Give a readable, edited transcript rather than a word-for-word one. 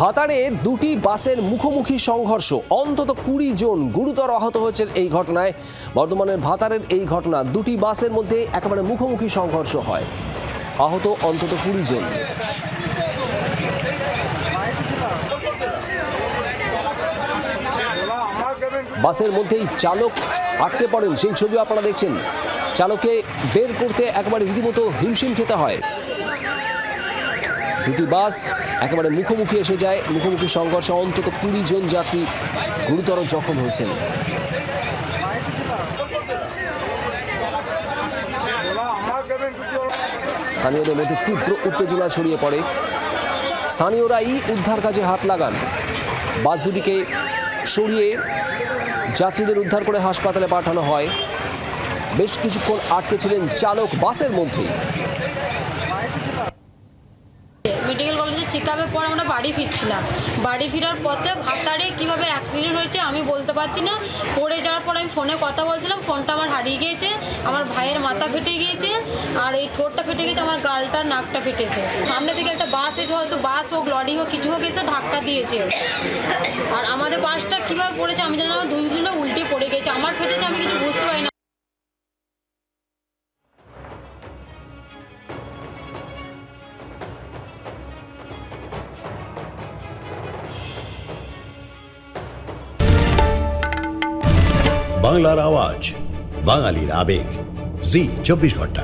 ভাতারে দুটি বাসের মুখোমুখি সংঘর্ষ, অন্তত 20 জন গুরুতর আহত হয়েছেন এই ঘটনায়। বর্ধমানের ভাতারের এই ঘটনা, দুটি বাসের মধ্যে একেবারে মুখোমুখি সংঘর্ষ হয়, আহত অন্তত 20 জন। বাসের মধ্যেই চালক আটকে পড়েন, সেই ছবি আপনারা দেখছেন। চালককে বের করতে একেবারে রীতিমতো হিমশিম খেতে হয়। দুটি বাস একেবারে মুখোমুখি এসে যায়, মুখোমুখি সংঘর্ষে অন্তত 20 জন যাত্রী গুরুতর জখম হয়েছেন। স্থানীয়দের মধ্যে তীব্র উত্তেজনা ছড়িয়ে পড়ে। স্থানীয়রাই উদ্ধার কাজে হাত লাগান। বাস দুটিকে সরিয়ে যাত্রীদের উদ্ধার করে হাসপাতালে পাঠানো হয়। বেশ কিছুক্ষণ আটকে ছিলেন চালক বাসের মধ্যেই। মেডিকেল কলেজে চেক আপের পর আমরা বাড়ি ফিরছিলাম। বাড়ি ফেরার পথে ভাতারে কীভাবে অ্যাক্সিডেন্ট হয়েছে আমি বলতে পারছি না। পড়ে যাওয়ার পর আমি ফোনে কথা বলছিলাম, ফোনটা আমার হারিয়ে গিয়েছে। আমার ভাইয়ের মাথা ফেটে গিয়েছে, আর এই ঠোঁটটা ফেটে গেছে, আমার গালটা নাকটা ফেটেছে। সামনে থেকে একটা বাস এসে, হয়তো বাস হোক লরি হোক কিছু হোক, এসে ধাক্কা দিয়েছে। আর আমাদের বাসটা কীভাবে পড়েছে আমি জানি না, আমার দুজনে উল্টে পড়ে গেছে। আমার ফেটেছে আমি কিছু বুঝতে পারি না। বাংলার আওয়াজ, বাঙালির আবেগ, জি 24 ঘন্টা।